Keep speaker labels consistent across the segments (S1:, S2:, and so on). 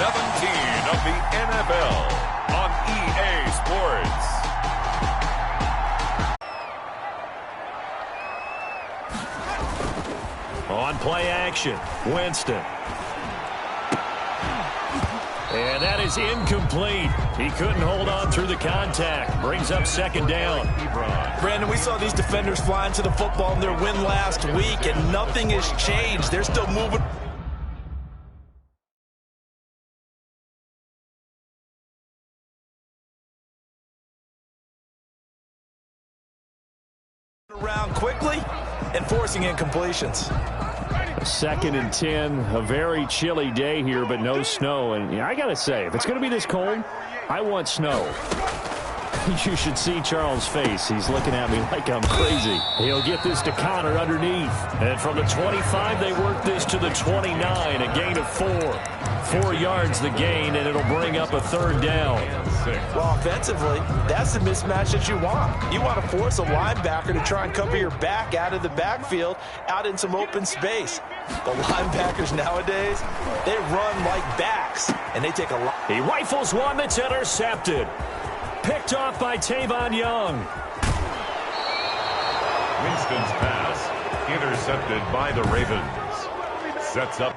S1: of the NFL on EA Sports.
S2: On play action, Winston. And that is incomplete. He couldn't hold on through the contact. Brings up second down.
S3: Brandon, we saw these defenders flying to the football in their win last week, and nothing has changed. They're still moving around quickly and forcing incompletions.
S2: 2nd and 10, a very chilly day here, but no snow. And I got to say, if it's going to be this cold, I want snow. You should see Charles' face. He's looking at me like I'm crazy. He'll get this to Connor underneath. And from the 25, they work this to the 29, a gain of 4. 4 yards the gain, and it'll bring up a third down.
S3: Well, offensively, that's the mismatch that you want. You want to force a linebacker to try and cover your back out of the backfield, out in some open space. The linebackers nowadays, they run like backs, and they take a lot.
S2: He rifles one that's intercepted. Picked off by Tavon Young.
S1: Winston's pass intercepted by the Ravens. Sets up.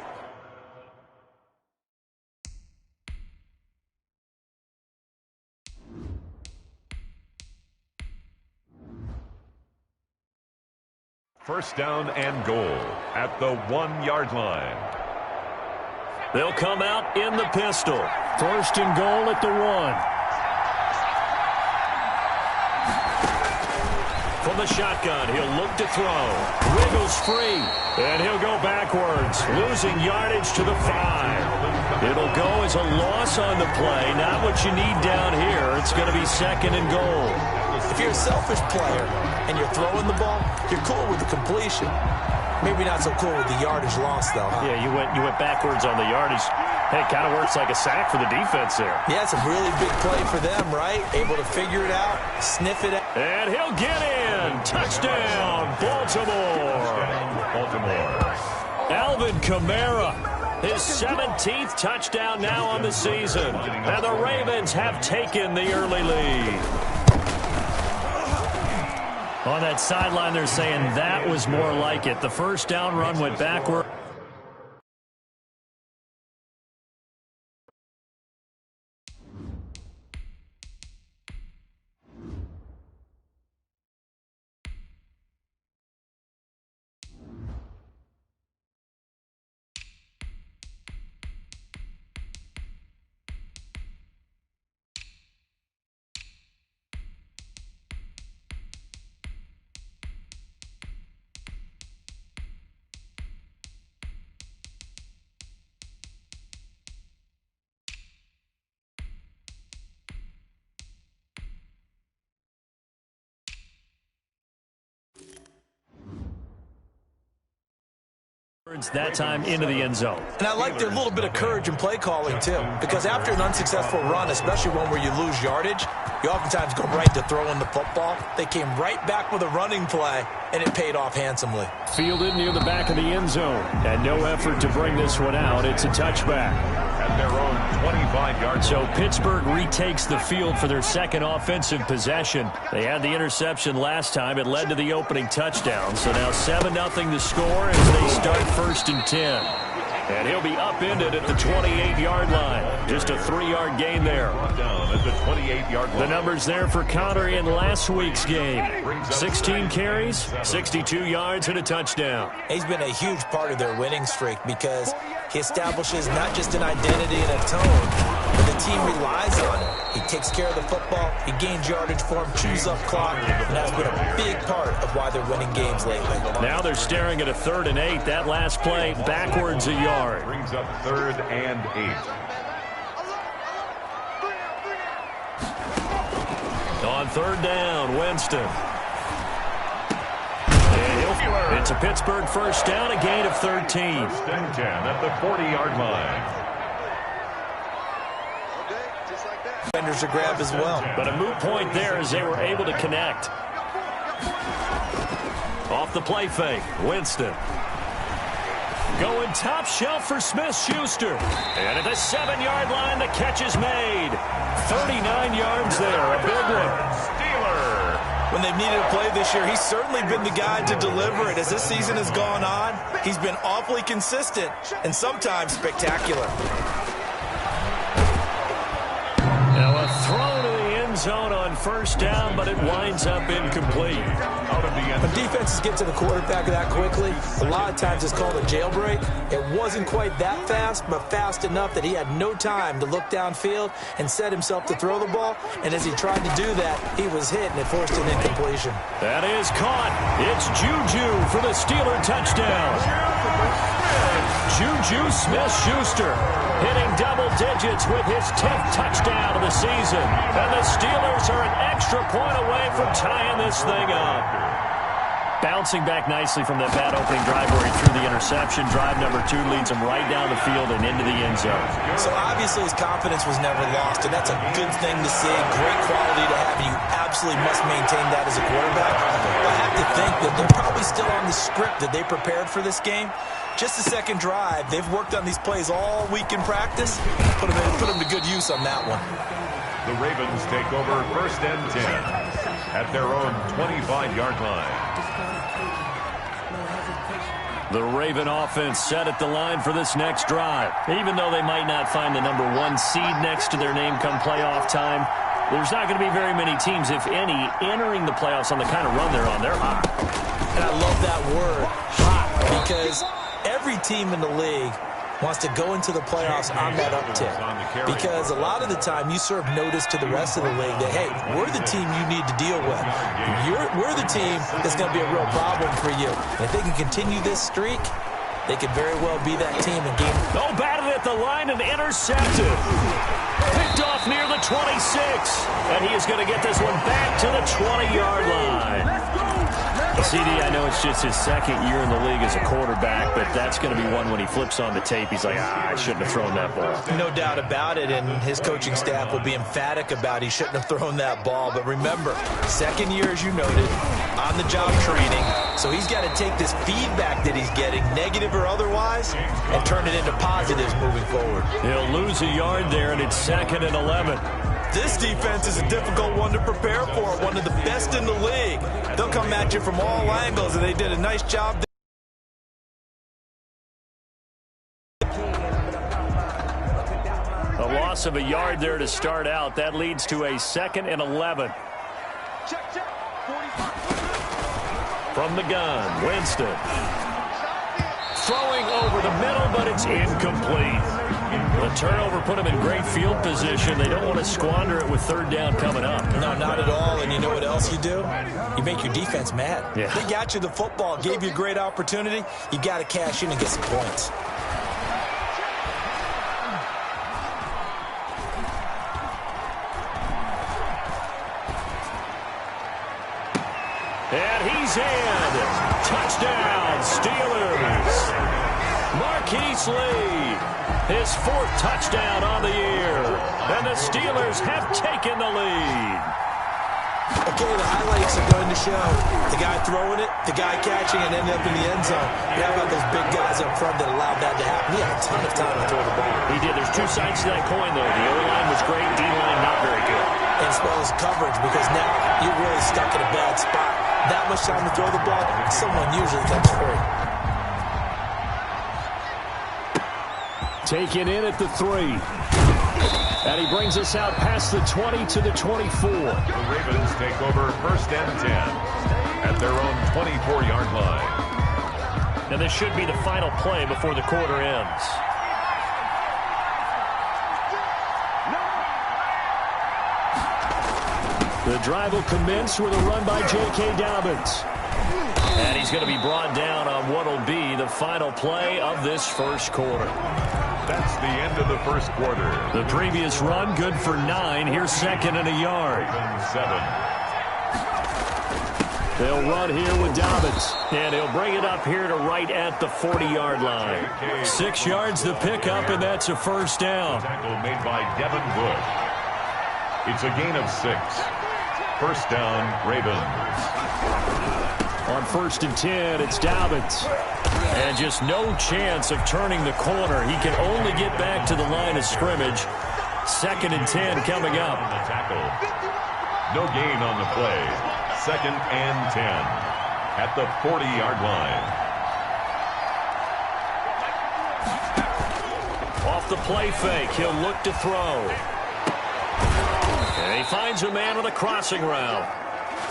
S1: First down and goal at the 1-yard line.
S2: They'll come out in the pistol. First and goal at the 1. From the shotgun, he'll look to throw. Wiggles free, and he'll go backwards, losing yardage to the 5. It'll go as a loss on the play. Not what you need down here. It's going to be second and goal.
S3: If you're a selfish player and you're throwing the ball, you're cool with the completion. Maybe not so cool with the yardage loss, though. Huh?
S2: Yeah, you went backwards on the yardage. Hey, it kind of works like a sack for the defense there.
S3: Yeah, it's a really big play for them, right? Able to figure it out, sniff it out.
S2: And he'll get in. Touchdown, Baltimore. Alvin Kamara, his 17th touchdown now on the season. And the Ravens have taken the early lead. On that sideline, they're saying that was more like it. The first down run went backward. That time into the end zone.
S3: And I like their little bit of courage and play calling, too. Because after an unsuccessful run, especially one where you lose yardage, you oftentimes go right to throwing the football. They came right back with a running play, and it paid off handsomely.
S2: Fielded near the back of the end zone. And no effort to bring this one out. It's a touchback.
S1: At their own 25-yard.
S2: So Pittsburgh retakes the field for their second offensive possession. They had the interception last time. It led to the opening touchdown. So now 7-0 the score as they start first and 10. And he'll be upended at the 28-yard line. Just a 3-yard gain there.
S1: Down at the 28-yard line.
S2: The numbers there for Connor in last week's game. 16 carries, 62 yards, and a touchdown.
S3: He's been a huge part of their winning streak because he establishes not just an identity and a tone, but the team relies on it. He takes care of the football, he gains yardage for him, chews up clock, and that's been a big part of why they're winning games lately.
S2: Now they're staring at a 3rd and 8. That last play backwards a yard.
S1: Brings up 3rd and 8.
S2: On 3rd down, Winston. It's a Pittsburgh first down, a gain of 13.
S1: 1st and 10 at the 40-yard line.
S3: Defenders are grabbed as well.
S2: But a moot point there as they were able to connect. Off the play fake, Winston. Going top shelf for Smith-Schuster. And at the 7-yard line, the catch is made. 39 yards there, a big one.
S1: Steeler.
S3: When they've needed a play this year, he's certainly been the guy to deliver it. As this season has gone on, he's been awfully consistent and sometimes spectacular.
S2: Now a throw to the end zone on first down, but it winds up incomplete.
S3: When defenses get to the quarterback that quickly, a lot of times it's called a jailbreak. It wasn't quite that fast, but fast enough that he had no time to look downfield and set himself to throw the ball. And as he tried to do that, he was hit, and it forced an incompletion.
S2: That is caught. It's Juju for the Steeler touchdown. Juju Smith-Schuster hitting double digits with his 10th touchdown of the season. And the Steelers are an extra point away from tying this thing up. Bouncing back nicely from that bad opening drive where he threw the interception. Drive number 2 leads him right down the field and into the end zone.
S3: So obviously his confidence was never lost, and that's a good thing to see. Great quality to have, and you absolutely must maintain that as a quarterback. I have to think that they're probably still on the script that they prepared for this game. Just the second drive. They've worked on these plays all week in practice. Put them to good use on that one.
S1: The Ravens take over 1st and 10 at their own 25-yard line.
S2: The Raven offense set at the line for this next drive. Even though they might not find the number 1 seed next to their name come playoff time, there's not going to be very many teams, if any, entering the playoffs on the kind of run they're on. They're hot.
S3: And I love that word, hot, because every team in the league wants to go into the playoffs on that uptick. Because a lot of the time you serve notice to the rest of the league that, hey, we're the team you need to deal with. We're the team that's going to be a real problem for you. And if they can continue this streak, they could very well be that team in game.
S2: Oh, batted at the line and intercepted. Picked off near the 26. And he is going to get this one back to the 20-yard line. CD, I know it's just his second year in the league as a quarterback, but that's going to be one when he flips on the tape. He's like, I shouldn't have thrown that ball.
S3: No doubt about it, and his coaching staff will be emphatic about he shouldn't have thrown that ball. But remember, second year, as you noted, on-the-job training. So he's got to take this feedback that he's getting, negative or otherwise, and turn it into positives moving forward.
S2: He'll lose a yard there, and it's 2nd and 11.
S3: This defense is a difficult one to prepare for, one of the best in the league. They'll come at you from all angles, and they did a nice job.
S2: A loss of a yard there to start out. That leads to a 2nd and 11. From the gun, Winston. Throwing over the middle, but it's incomplete. The turnover put him in great field position. They don't want to squander it with 3rd down coming up.
S3: No, not at all. And you know what else you do? You make your defense mad.
S2: Yeah.
S3: They got you the football, gave you a great opportunity. You got to cash in and get some points.
S2: And he's in. Touchdown, Steelers. Marquise Lee, his 4th touchdown on the year. And the Steelers have taken the lead.
S3: Okay, the highlights are going to show the guy throwing it, the guy catching it, ended up in the end zone. How about those big guys up front that allowed that to happen? He had a ton of time to throw the ball.
S2: He did. There's 2 sides to that coin, though. The O-line was great, D-line not very good.
S3: And as well as coverage, because now you're really stuck in a bad spot. That much time to throw the ball, someone usually comes free.
S2: Taken in at the 3. And he brings us out past the 20 to the 24.
S1: The Ravens take over 1st and 10 at their own 24-yard line.
S2: And this should be the final play before the quarter ends. The drive will commence with a run by J.K. Dobbins. And he's going to be brought down on what will be the final play of this first quarter.
S1: That's the end of the first quarter.
S2: The previous run, good for 9. Here's 2nd and a yard.
S1: 7.
S2: They'll run here with Dobbins. And he'll bring it up here to right at the 40-yard line. 6 yards the pickup, and that's a first down.
S1: Tackle made by Devin Bush. It's a gain of 6. First down, Ravens.
S2: On 1st and 10, it's Dobbins. And just no chance of turning the corner. He can only get back to the line of scrimmage. 2nd and 10 coming up.
S1: No gain on the play. 2nd and 10 at the 40-yard line.
S2: Off the play fake, he'll look to throw. And he finds a man with a crossing route.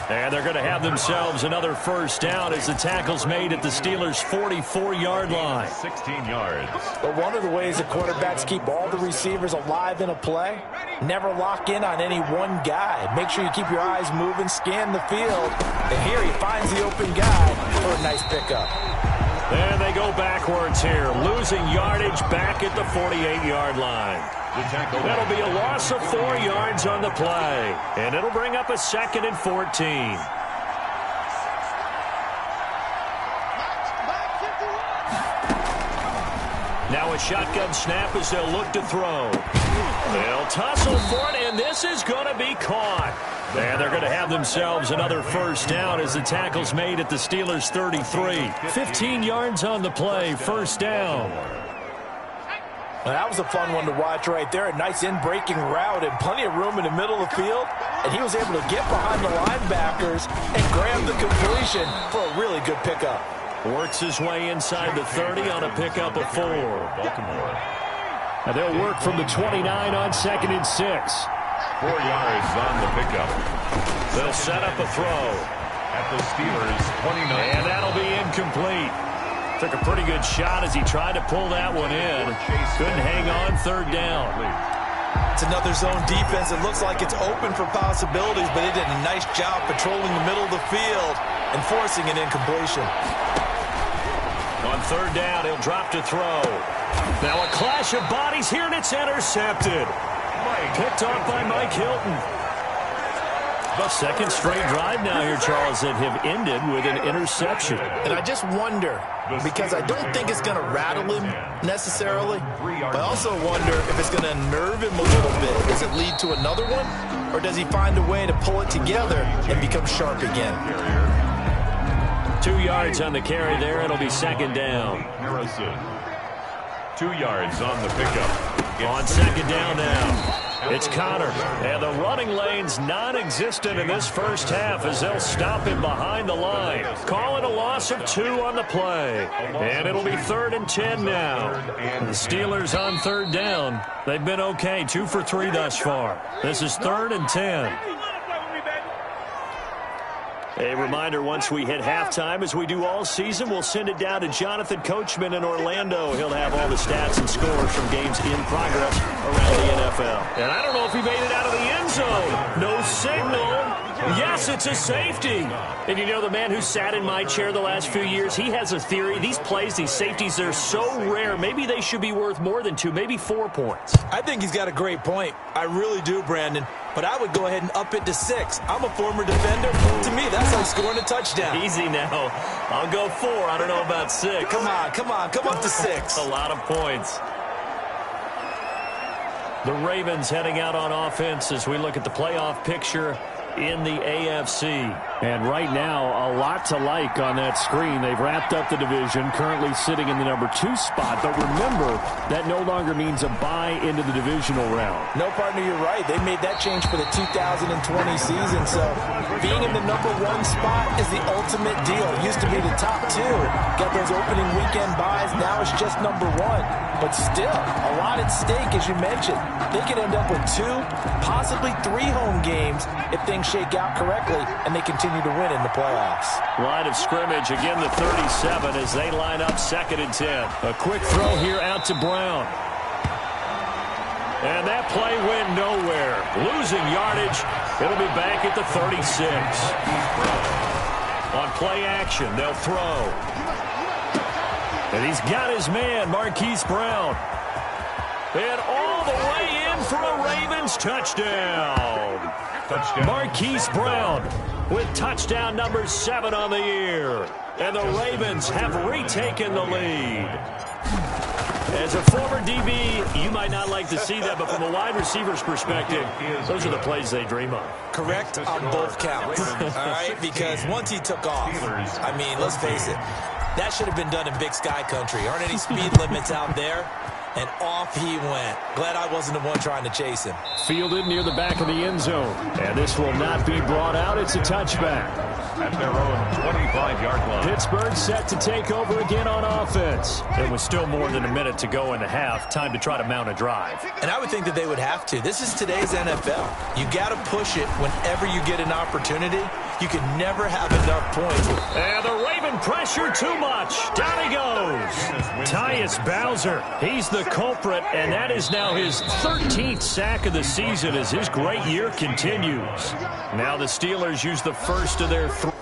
S2: And they're going to have themselves another first down as the tackle's made at the Steelers' 44-yard line.
S1: 16 yards.
S3: But one of the ways the quarterbacks keep all the receivers alive in a play, never lock in on any one guy. Make sure you keep your eyes moving, scan the field. And here he finds the open guy for a nice pickup.
S2: And they go backwards here, losing yardage back at the 48-yard line. That'll be a loss of 4 yards on the play. And it'll bring up a 2nd and 14. Now a shotgun snap as they'll look to throw. They'll tussle for it, and this is going to be caught. And they're going to have themselves another first down as the tackle's made at the Steelers' 33. 15 yards on the play, first down.
S3: Well, that was a fun one to watch right there. A nice in-breaking route and plenty of room in the middle of the field. And he was able to get behind the linebackers and grab the completion for a really good pickup.
S2: Works his way inside the 30 on a pickup of 4.
S1: Baltimore.
S2: And they'll work from the 29 on 2nd and 6.
S1: 4 yards on the pickup.
S2: They'll set up a throw.
S1: At the Steelers' 29.
S2: And that'll be incomplete. Took a pretty good shot as he tried to pull that one in. Couldn't hang on, 3rd down.
S3: It's another zone defense. It looks like it's open for possibilities, but they did a nice job patrolling the middle of the field and forcing an incompletion.
S2: On 3rd down, he'll drop to throw. Now a clash of bodies here, and it's intercepted. Picked off by Mike Hilton. The 2nd straight drive now here, Charles, that have ended with an interception.
S3: And I just wonder, because I don't think it's going to rattle him necessarily, but I also wonder if it's going to unnerve him a little bit. Does it lead to another one, or does he find a way to pull it together and become sharp again?
S2: 2 yards on the carry there. It'll be 2nd down.
S1: Harrison. 2 yards on the pickup.
S2: On 2nd down now. It's Connor. And the running lane's non-existent in this first half as they'll stop him behind the line. Call it a loss of 2 on the play. And it'll be 3rd and 10 now. The Steelers on 3rd down. They've been okay. 2 for 3 thus far. This is 3rd and 10. A reminder, once we hit halftime, as we do all season, we'll send it down to Jonathan Coachman in Orlando. He'll have all the stats and scores from games in progress around the NFL. And I don't know if he made it out of the end zone. No signal. Yes, it's a safety. And you know, the man who sat in my chair the last few years, he has a theory. These plays, these safeties, they're so rare. Maybe they should be worth more than 2, maybe 4 points.
S3: I think he's got a great point. I really do, Brandon. But I would go ahead and up it to 6. I'm a former defender. To me, that's like scoring a touchdown.
S2: Easy now. I'll go 4. I don't know about 6.
S3: Come on. Come up to 6.
S2: A lot of points. The Ravens heading out on offense as we look at the playoff picture in the AFC. And right now, a lot to like on that screen. They've wrapped up the division, currently sitting in the number 2 spot. But remember, that no longer means a bye into the divisional round.
S3: No, partner, you're right. They made that change for the 2020 season. So being in the number 1 spot is the ultimate deal. It used to be the top 2. Got those opening weekend buys. Now it's just number 1. But still, a lot at stake, as you mentioned. They could end up with 2, possibly 3 home games if things shake out correctly and they continue to win in the playoffs.
S2: Line of scrimmage, again the 37 as they line up 2nd and 10. A quick throw here out to Brown. And that play went nowhere. Losing yardage. It'll be back at the 36. On play action, they'll throw. And he's got his man, Marquise Brown. And all the way in for a Ravens touchdown. Marquise Brown with touchdown number 7 on the year. And the Ravens have retaken the lead. As a former DB, you might not like to see that, but from a wide receiver's perspective, those are the plays they dream of.
S3: Correct on both counts, all right? Because once he took off, I mean, let's face it, that should have been done in Big Sky Country. Aren't any speed limits out there? And off he went. Glad I wasn't the one trying to chase him.
S2: Fielded near the back of the end zone. And this will not be brought out. It's a touchback.
S1: At their own 25-yard line.
S2: Pittsburgh set to take over again on offense. It was still more than a minute to go in the half. Time to try to mount a drive.
S3: And I would think that they would have to. This is today's NFL. You got to push it whenever you get an opportunity. You can never have enough points.
S2: And the Raven pressure too much. Down he goes. Tyus Bowser. He's the culprit, and that is now his 13th sack of the season as his great year continues. Now the Steelers use the first of their three.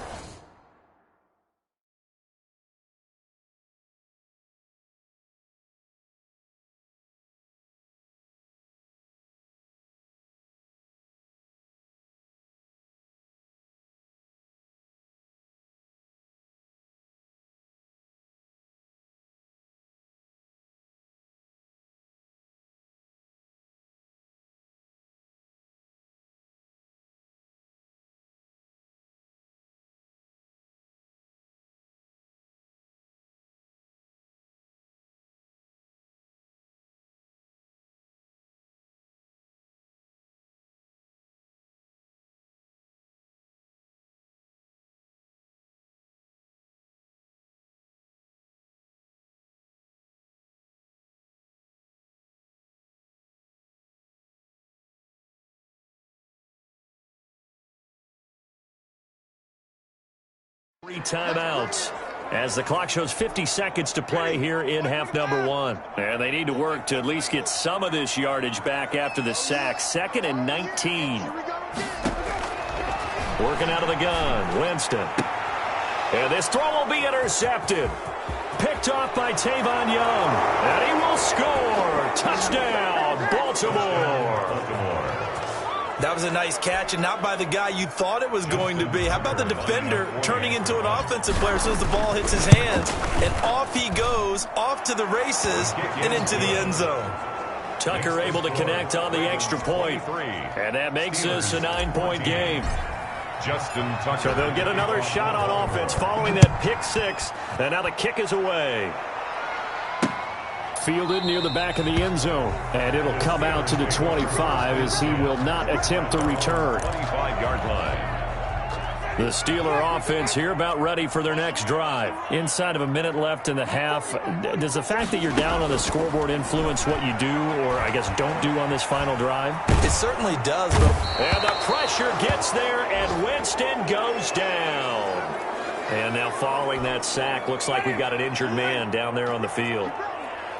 S2: Three timeouts as the clock shows 50 seconds to play here in half number one. And they need to work to at least get some of this yardage back after the sack. 2nd and 19. Working out of the gun, Winston. And this throw will be intercepted. Picked off by Tavon Young. And he will score. Touchdown, Baltimore.
S3: That was a nice catch, and not by the guy you thought it was going to be. How about the defender turning into an offensive player as soon as the ball hits his hands? And off he goes, off to the races, and into the end zone.
S2: Tucker able to connect on the extra point. And that makes this a 9-point game.
S1: Justin Tucker.
S2: So they'll get another shot on offense following that pick six. And now the kick is away. Fielded near the back of the end zone. And it'll come out to the 25 as he will not attempt to return.
S1: 25-yard line.
S2: The Steeler offense here about ready for their next drive. Inside of a minute left in the half. Does the fact that you're down on the scoreboard influence what you do or, I guess, don't do on this final drive?
S3: It certainly does. But
S2: and the pressure gets there, and Winston goes down. And now following that sack, looks like we've got an injured man down there on the field.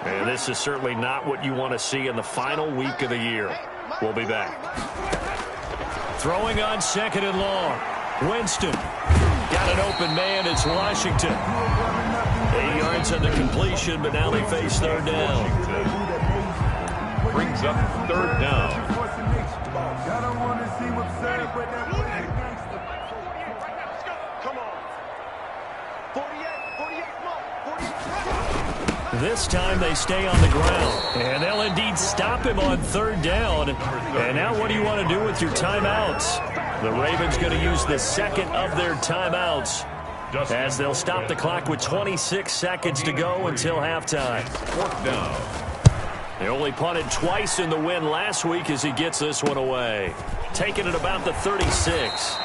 S2: And this is certainly not what you want to see in the final week of the year. We'll be back. Throwing on 2nd and long. Winston. Got an open man. It's Washington. 8 yards on the completion, but now they face 3rd down.
S1: Brings up 3rd down.
S2: This time they stay on the ground, and they'll indeed stop him on 3rd down. And now what do you want to do with your timeouts? The Ravens going to use the 2nd of their timeouts as they'll stop the clock with 26 seconds to go until halftime.
S1: 4th down.
S2: They only punted twice in the win last week as he gets this one away. Taking it about the 36.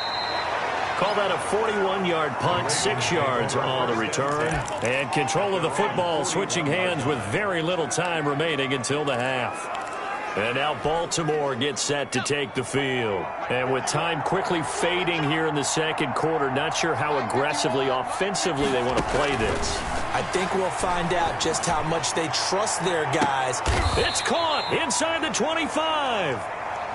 S2: Call that a 41-yard punt, 6 yards on the return. And control of the football switching hands with very little time remaining until the half. And now Baltimore gets set to take the field. And with time quickly fading here in the 2nd quarter, not sure how aggressively, offensively they want to play this.
S3: I think we'll find out just how much they trust their guys.
S2: It's caught inside the 25.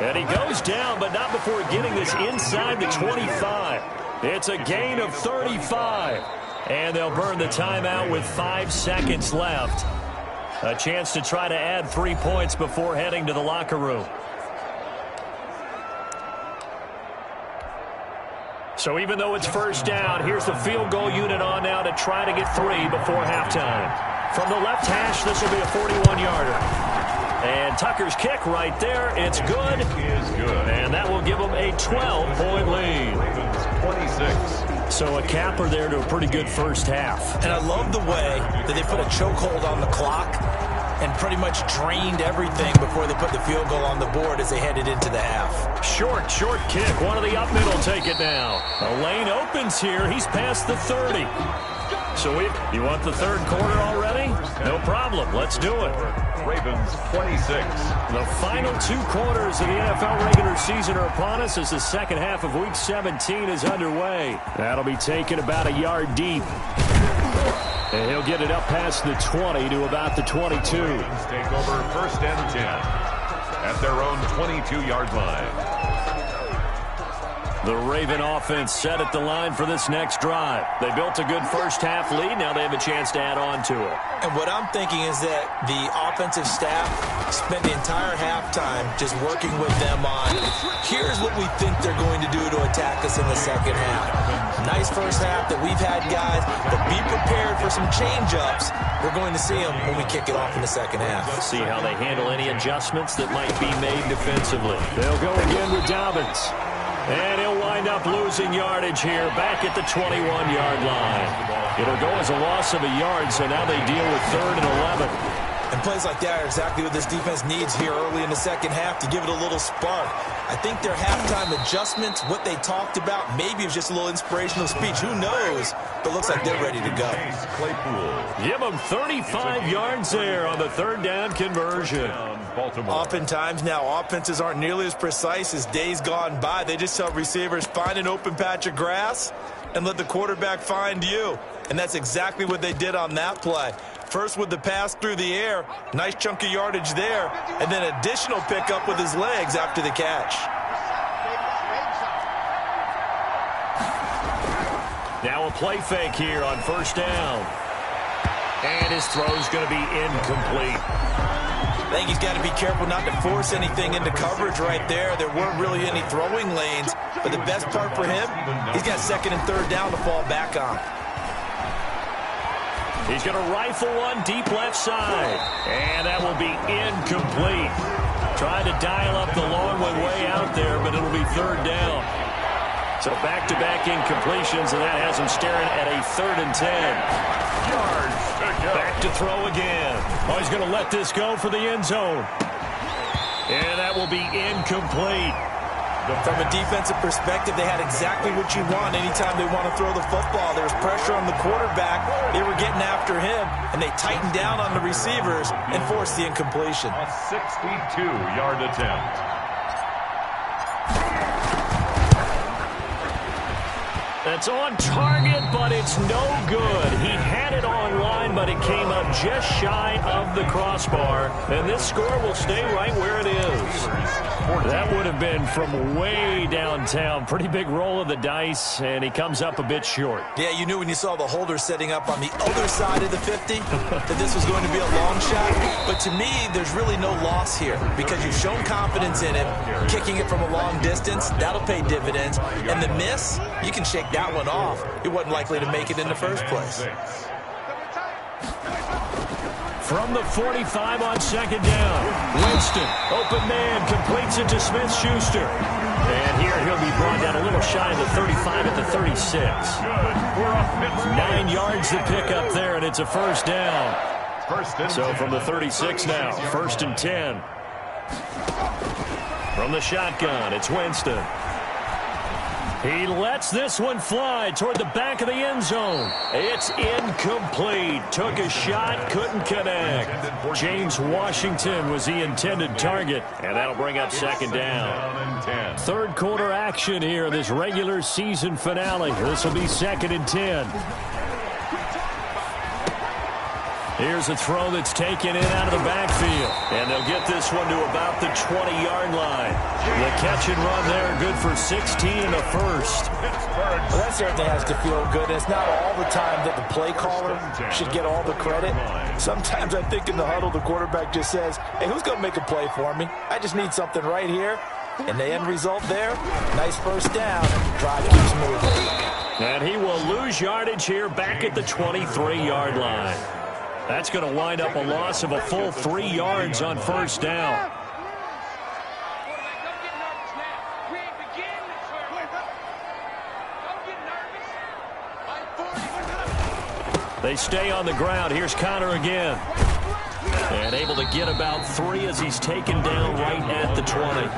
S2: And he goes down, but not before getting this inside the 25. It's a gain of 35. And they'll burn the timeout with 5 seconds left. A chance to try to add 3 points before heading to the locker room. So even though it's 1st down, here's the field goal unit on now to try to get 3 before halftime. From the left hash, this will be a 41-yarder. And Tucker's kick right there. It's good.
S1: Is good.
S2: And that will give them a 12-point lead.
S1: Ravens 26.
S2: So a capper there to a pretty good first half.
S3: And I love the way that they put a chokehold on the clock and pretty much drained everything before they put the field goal on the board as they headed into the half.
S2: Short kick. One of the up middle take it now. The lane opens here. He's past the 30. So you want the third quarter already? No problem. Let's do it.
S1: Ravens 26.
S2: The final 2 quarters of the NFL regular season are upon us as the second half of Week 17 is underway. That'll be taken about a yard deep. And he'll get it up past the 20 to about the 22.
S1: Ravens take over first and 10 at their own 22-yard line.
S2: The Raven offense set at the line for this next drive. They built a good first half lead. Now they have a chance to add on to it.
S3: And what I'm thinking is that the offensive staff spent the entire halftime just working with them on, here's what we think they're going to do to attack us in the second half. Nice first half that we've had, guys, but be prepared for some change-ups. We're going to see them when we kick it off in the second half.
S2: See how they handle any adjustments that might be made defensively. They'll go again with Dobbins. And he'll wind up losing yardage here back at the 21-yard line. It'll go as a loss of a yard, so now they deal with 3rd and 11.
S3: And plays like that are exactly what this defense needs here early in the second half to give it a little spark. I think their halftime adjustments, what they talked about, maybe it was just a little inspirational speech. Who knows? But looks like they're ready to go.
S2: Give them 35 yards there on the 3rd down conversion.
S3: Oftentimes now, offenses aren't nearly as precise as days gone by. They just tell receivers, find an open patch of grass and let the quarterback find you. And that's exactly what they did on that play. First with the pass through the air, nice chunk of yardage there, and then additional pickup with his legs after the catch.
S2: Now a play fake here on first down. And his throw's going to be incomplete.
S3: I think he's got to be careful not to force anything into coverage right there. There weren't really any throwing lanes, but the best part for him, he's got 2nd and 3rd down to fall back on.
S2: He's going to rifle one deep left side. And that will be incomplete. Tried to dial up the long one way out there, but it'll be 3rd down. So back-to-back incompletions, and that has him staring at a 3rd and 10.
S1: Yards to go.
S2: Back to throw again. Oh, he's going to let this go for the end zone. And that will be incomplete.
S3: From a defensive perspective, they had exactly what you want anytime they want to throw the football. There was pressure on the quarterback. They were getting after him, and they tightened down on the receivers and forced the incompletion.
S1: A 62-yard attempt.
S2: That's on target, but it's no good. He had it online, but it came up just shy of the crossbar. And this score will stay right where it is. That would have been from way downtown. Pretty big roll of the dice, and he comes up a bit short.
S3: Yeah, you knew when you saw the holder setting up on the other side of the 50 that this was going to be a long shot. But to me, there's really no loss here because you've shown confidence in him. Kicking it from a long distance, that'll pay dividends. And the miss, you can shake that one off. He wasn't likely to make it in the first place.
S2: From the 45 on 2nd down. Winston, open man, completes it to Smith-Schuster. And here he'll be brought down a little shy of the 35 at the 36. 9 yards to pick up there, and it's a 1st down. So from the 36 now, 1st and 10. From the shotgun, it's Winston. He lets this one fly toward the back of the end zone. It's incomplete. Took a shot, couldn't connect. James Washington was the intended target, and that'll bring up 2nd down. 3rd quarter action here, this regular season finale. This will be 2nd and 10. Here's a throw that's taken in out of the backfield. And they'll get this one to about the 20-yard line. The catch and run there, good for 16 and a 1st.
S3: Well, that certainly has to feel good. It's not all the time that the play caller should get all the credit. Sometimes I think in the huddle, the quarterback just says, hey, who's going to make a play for me? I just need something right here. And the end result there, nice 1st down. Drive keeps moving.
S2: And he will lose yardage here back at the 23-yard line. That's going to wind up a loss of a full 3 yards on first down. They stay on the ground. Here's Connor again. And able to get about 3 as he's taken down right at the 20.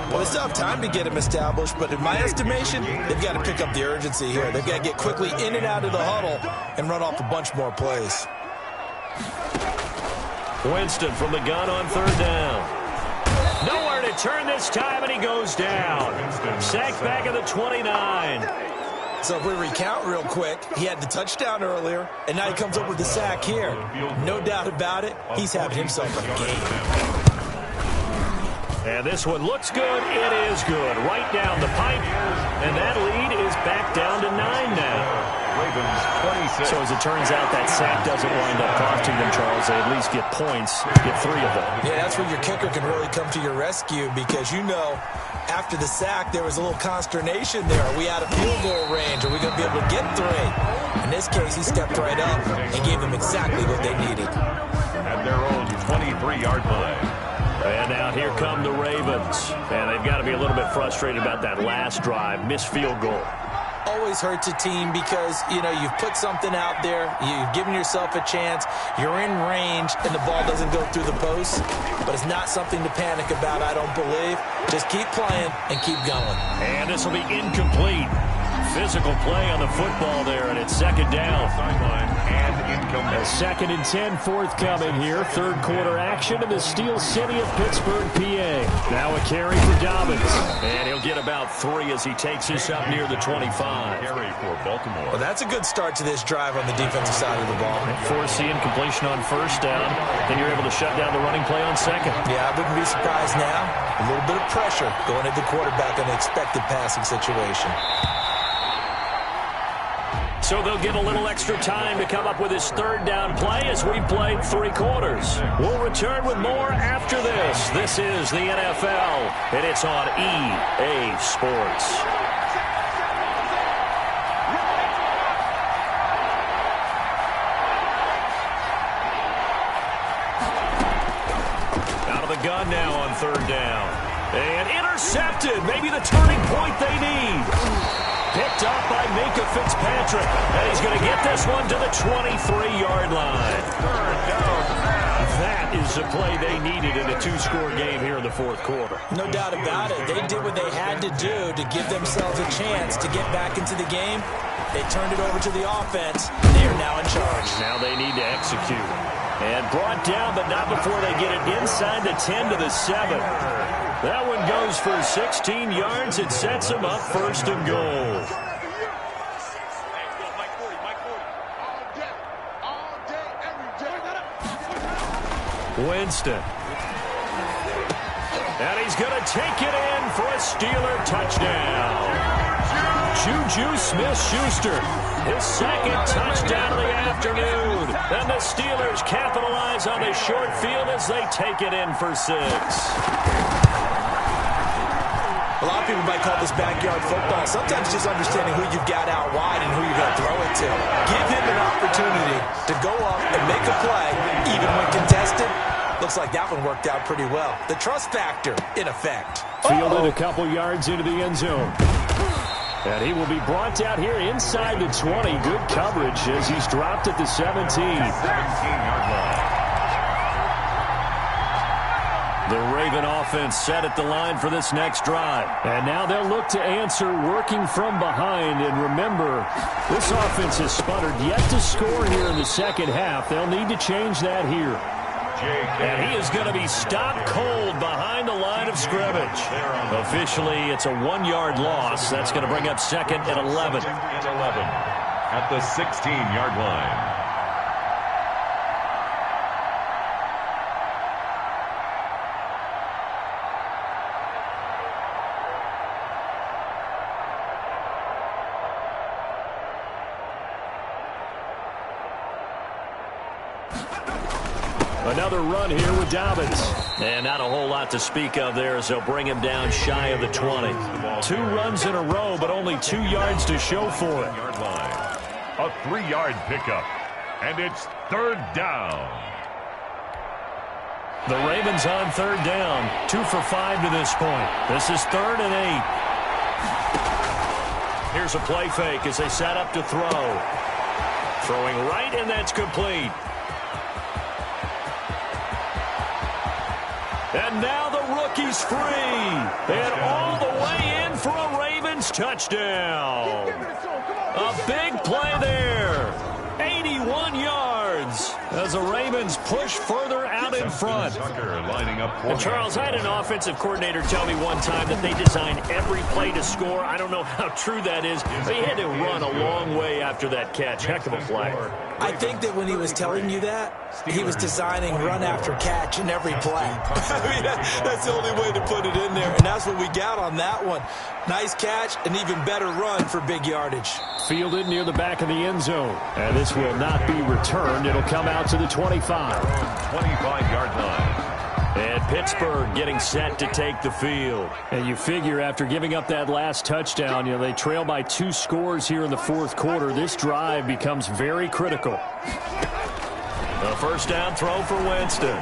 S3: Well, they still have time to get him established, but in my estimation, they've got to pick up the urgency here. They've got to get quickly in and out of the huddle and run off a bunch more plays.
S2: Winston from the gun on third down. Nowhere to turn this time, and he goes down. Sacked back at the 29.
S3: So if we recount real quick, he had the touchdown earlier, and now he comes up with the sack here. No doubt about it, he's having himself a game.
S2: And this one looks good. It is good. Right down the pipe. And that lead is back down to 9 now.
S1: Ravens 26.
S2: So as it turns out, that sack doesn't wind up costing them, Charles. They at least get points, get 3 of them.
S3: Yeah, that's where your kicker can really come to your rescue because, you know, after the sack, there was a little consternation there. Are we out of field goal range? Are we going to be able to get 3? In this case, he stepped right up and gave them exactly what they needed.
S1: At their own 23-yard line.
S2: And now here come the Ravens. And they've got to be a little bit frustrated about that last drive. Missed field goal.
S3: Always hurts a team because, you know, you've put something out there, you've given yourself a chance, you're in range, and the ball doesn't go through the post. But it's not something to panic about, I don't believe. Just keep playing and keep going.
S2: And this will be incomplete. Physical play on the football there, and it's second down.
S1: Sideline and incomplete.
S2: A 2nd and 10 forthcoming here. Third quarter action in the Steel City of Pittsburgh, PA. Now a carry for Dobbins. And he'll get about 3 as he takes this up near the 25.
S1: Carry for Baltimore.
S3: Well, that's a good start to this drive on the defensive side of the ball.
S2: Force the incompletion on first down. Then you're able to shut down the running play on second.
S3: Yeah, I wouldn't be surprised now. A little bit of pressure going at the quarterback in an expected passing situation.
S2: So they'll get a little extra time to come up with his third down play as we played 3 quarters. We'll return with more after this. This is the NFL, and it's on EA Sports. Out of the gun now on third down. And intercepted. Maybe the turning point they need. Picked up by Minka Fitzpatrick. And he's going to get this one to the 23-yard line. That is the play they needed in a 2-score game here in the fourth quarter.
S3: No doubt about it. They did what they had to do to give themselves a chance to get back into the game. They turned it over to the offense. They are now in charge.
S2: Now they need to execute. And brought down, but not before they get it inside the 10 to the 7. That one goes for 16 yards. It sets them up first and goal. Winston. And he's going to take it in for a Steeler touchdown. Juju Smith-Schuster, his 2nd touchdown of the afternoon. And the Steelers capitalize on the short field as they take it in for 6.
S3: A lot of people might call this backyard football. Sometimes just understanding who you've got out wide and who you're going to throw it to. Give him an opportunity to go up and make a play, even when contested. Looks like that one worked out pretty well. The trust factor, in effect.
S2: Fielded a couple yards into the end zone. And he will be brought out here inside the 20. Good coverage as he's dropped at the 17.
S1: 17-yard line.
S2: The Raven offense set at the line for this next drive. And now they'll look to answer working from behind. And remember, this offense has sputtered yet to score here in the second half. They'll need to change that here. And he is going to be stopped cold behind the line of scrimmage. Officially, it's a 1-yard loss. That's going to bring up second and 11.
S1: At the 16-yard line.
S2: Another run here with Dobbins. And not a whole lot to speak of there as they'll bring him down shy of the 20. 2 runs in a row, but only 2 yards to show for it.
S1: A 3-yard pickup. And it's third down.
S2: The Ravens on third down. 2 for 5 to this point. This is 3rd and 8. Here's a play fake as they set up to throw. Throwing right, and that's complete. And now the rookie's free. And all the way in for a Ravens touchdown. A big play there. 81 yards as the Ravens push further out in front. And Charles, I had an offensive coordinator tell me one time that they design every play to score. I don't know how true that is, but he had to run a long way after that catch. Heck of a play.
S3: I think that when he was telling you that, he was designing run after catch in every play. I mean, that's the only way to put it in there, and that's what we got on that one. Nice catch, an even better run for big yardage.
S2: Fielded near the back of the end zone. And this will not be returned. It'll come out to the 25.
S1: 25-yard line.
S2: And Pittsburgh getting set to take the field. And you figure after giving up that last touchdown, they trail by 2 scores here in the 4th quarter. This drive becomes very critical. The first down throw for Winston.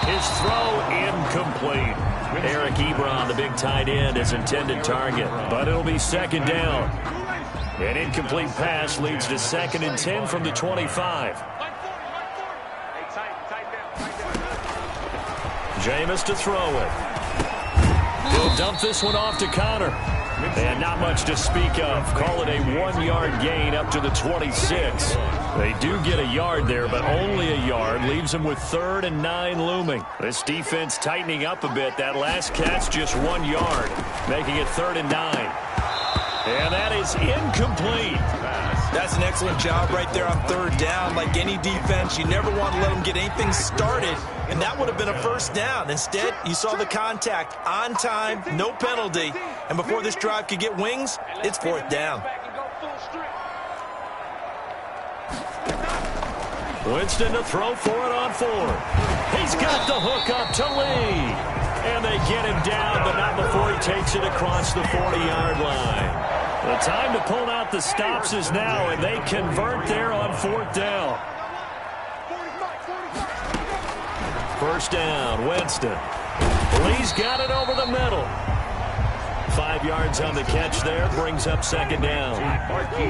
S2: His throw incomplete. Eric Ebron, the big tight end, is intended target. But it'll be 2nd down. An incomplete pass leads to 2nd and 10 from the 25. Jameis to throw it. He'll dump this one off to Connor. And not much to speak of. Call it a 1-yard gain up to the 26. They do get a yard there, but only a yard. Leaves them with 3rd and 9 looming. This defense tightening up a bit. That last catch just 1 yard, making it 3rd and 9. And that is incomplete.
S3: That's an excellent job right there on 3rd down. Like any defense, you never want to let them get anything started, and that would have been a 1st down. Instead, you saw the contact on time, no penalty, and before this drive could get wings, it's 4th down.
S2: Winston to throw for it on 4th. He's got the hook up to Lee. And they get him down, but not before he takes it across the 40-yard line. The time to pull out the stops is now, and they convert there on 4th down. 1st down, Winston. Lee's got it over the middle. 5 yards on the catch there, brings up 2nd down.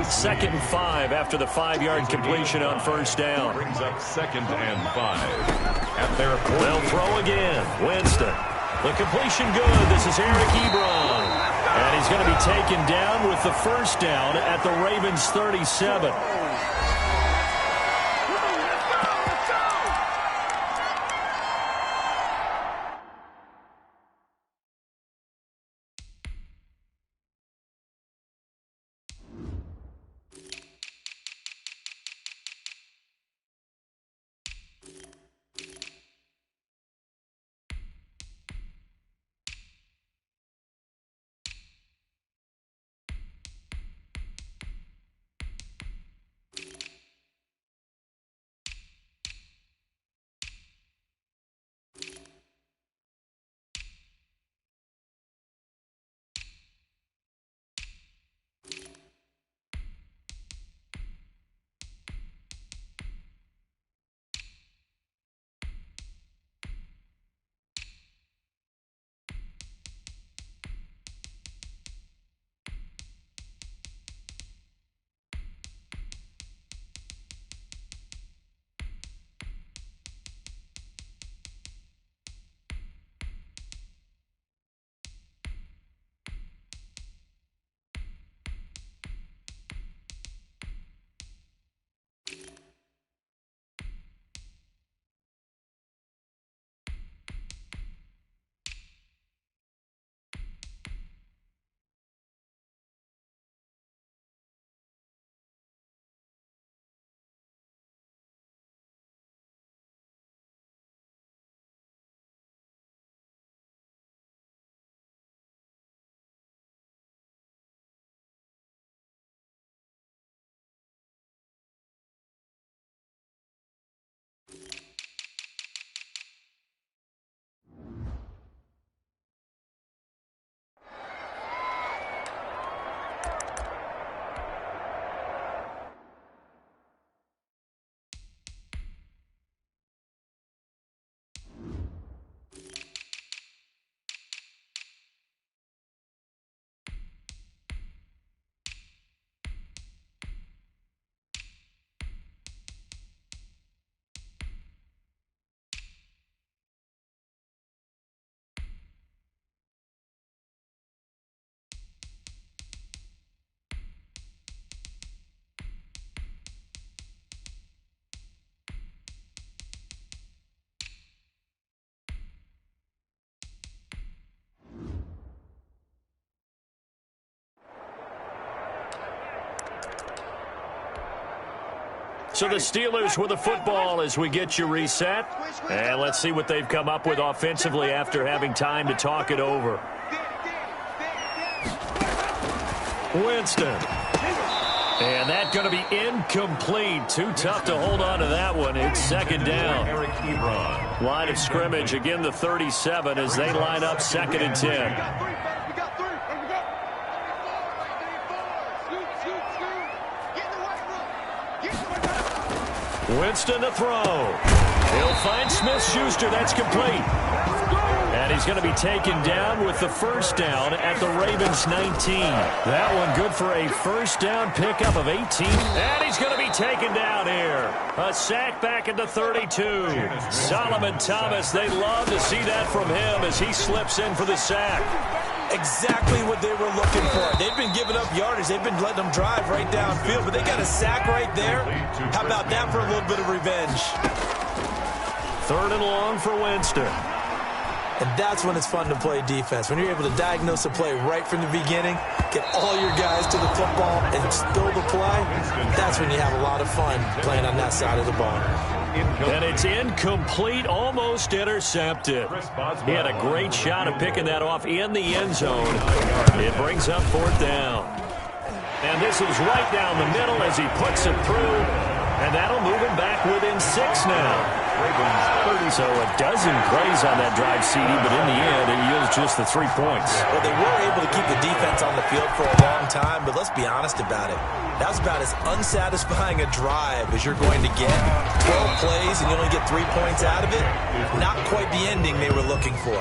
S2: 2nd and 5 after the 5-yard completion on 1st down.
S1: Brings up 2nd and 5. At their
S2: they'll throw again. Winston. The completion good. This is Eric Ebron. And he's going to be taken down with the 1st down at the Ravens' 37. So the Steelers with the football as we get you reset. And let's see what they've come up with offensively after having time to talk it over. Winston. And that's going to be incomplete. Too tough to hold on to that one. It's second down. Line of scrimmage, again the 37 as they line up 2nd and 10. Winston to throw. He'll find Smith-Schuster. That's complete. And he's going to be taken down with the first down at the Ravens 19. That one good for a first down pickup of 18. And he's going to be taken down here. A sack back at the 32. Solomon Thomas, they love to see that from him as he slips in for the sack.
S3: Exactly what they were looking for. They've been giving up yardage. They've been letting them drive right downfield, but they got a sack right there. How about that for a little bit of revenge?
S2: 3rd and long for Winston.
S3: And that's when it's fun to play defense. When you're able to diagnose a play right from the beginning, get all your guys to the football, and build a play, that's when you have a lot of fun playing on that side of the ball.
S2: And it's incomplete, almost intercepted. He had a great shot of picking that off in the end zone. It brings up 4th down. And this is right down the middle as he puts it through. And that'll move him back within 6 now. So a dozen plays on that drive, CD, but in the end, it yields just the 3 points.
S3: Well, they were able to keep the defense on the field for a long time, but let's be honest about it. That was about as unsatisfying a drive as you're going to get. 12 plays, and you only get 3 points out of it. Not quite the ending they were looking for.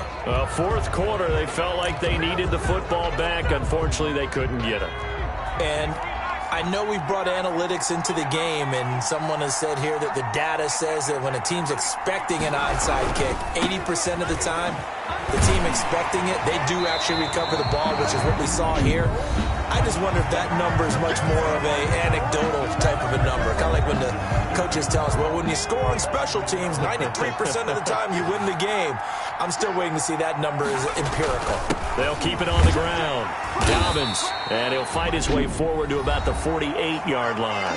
S2: Fourth quarter, they felt like they needed the football back. Unfortunately, they couldn't get it.
S3: And I know we've brought analytics into the game, and someone has said here that the data says that when a team's expecting an onside kick, 80% of the time, the team expecting it, they do actually recover the ball, which is what we saw here. I just wonder if that number is much more of a anecdotal type of a number. Kind of like when the coaches tell us, well, when you score on special teams, 93% of the time you win the game. I'm still waiting to see that number is empirical.
S2: They'll keep it on the ground. Dobbins, and he'll fight his way forward to about the 48-yard line.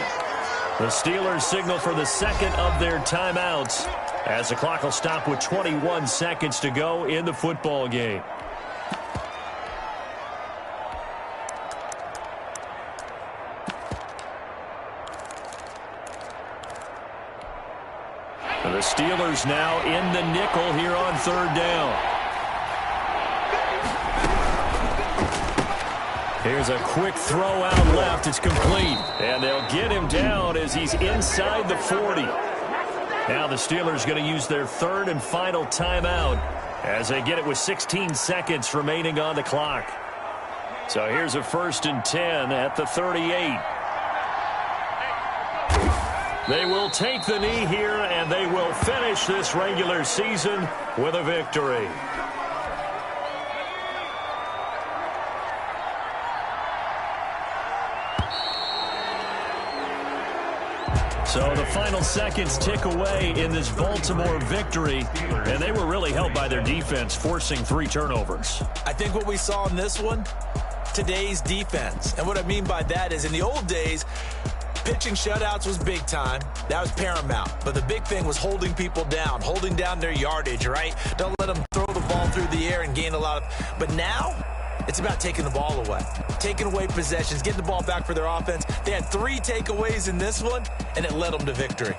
S2: The Steelers signal for the second of their timeouts as the clock will stop with 21 seconds to go in the football game. The Steelers now in the nickel here on 3rd down. Here's a quick throw out left. It's complete. And they'll get him down as he's inside the 40. Now the Steelers going to use their 3rd and final timeout as they get it with 16 seconds remaining on the clock. So here's a 1st and 10 at the 38. They will take the knee here, and they will finish this regular season with a victory. So the final seconds tick away in this Baltimore victory, and they were really helped by their defense, forcing 3 turnovers.
S3: I think what we saw in this one, today's defense. And what I mean by that is in the old days, pitching shutouts was big time. That was paramount. But the big thing was holding people down, holding down their yardage, right? Don't let them throw the ball through the air and gain a lot of... But now, it's about taking the ball away. Taking away possessions, getting the ball back for their offense. They had 3 takeaways in this one, and it led them to victory.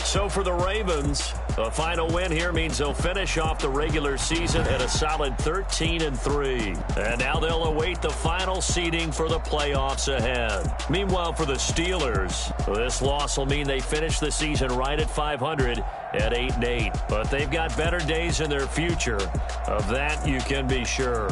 S2: So for the Ravens, a final win here means they'll finish off the regular season at a solid 13-3. And now they'll await the final seeding for the playoffs ahead. Meanwhile, for the Steelers, this loss will mean they finish the season right at 500 at 8-8. But they've got better days in their future. Of that, you can be sure.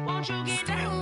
S4: Won't you get down?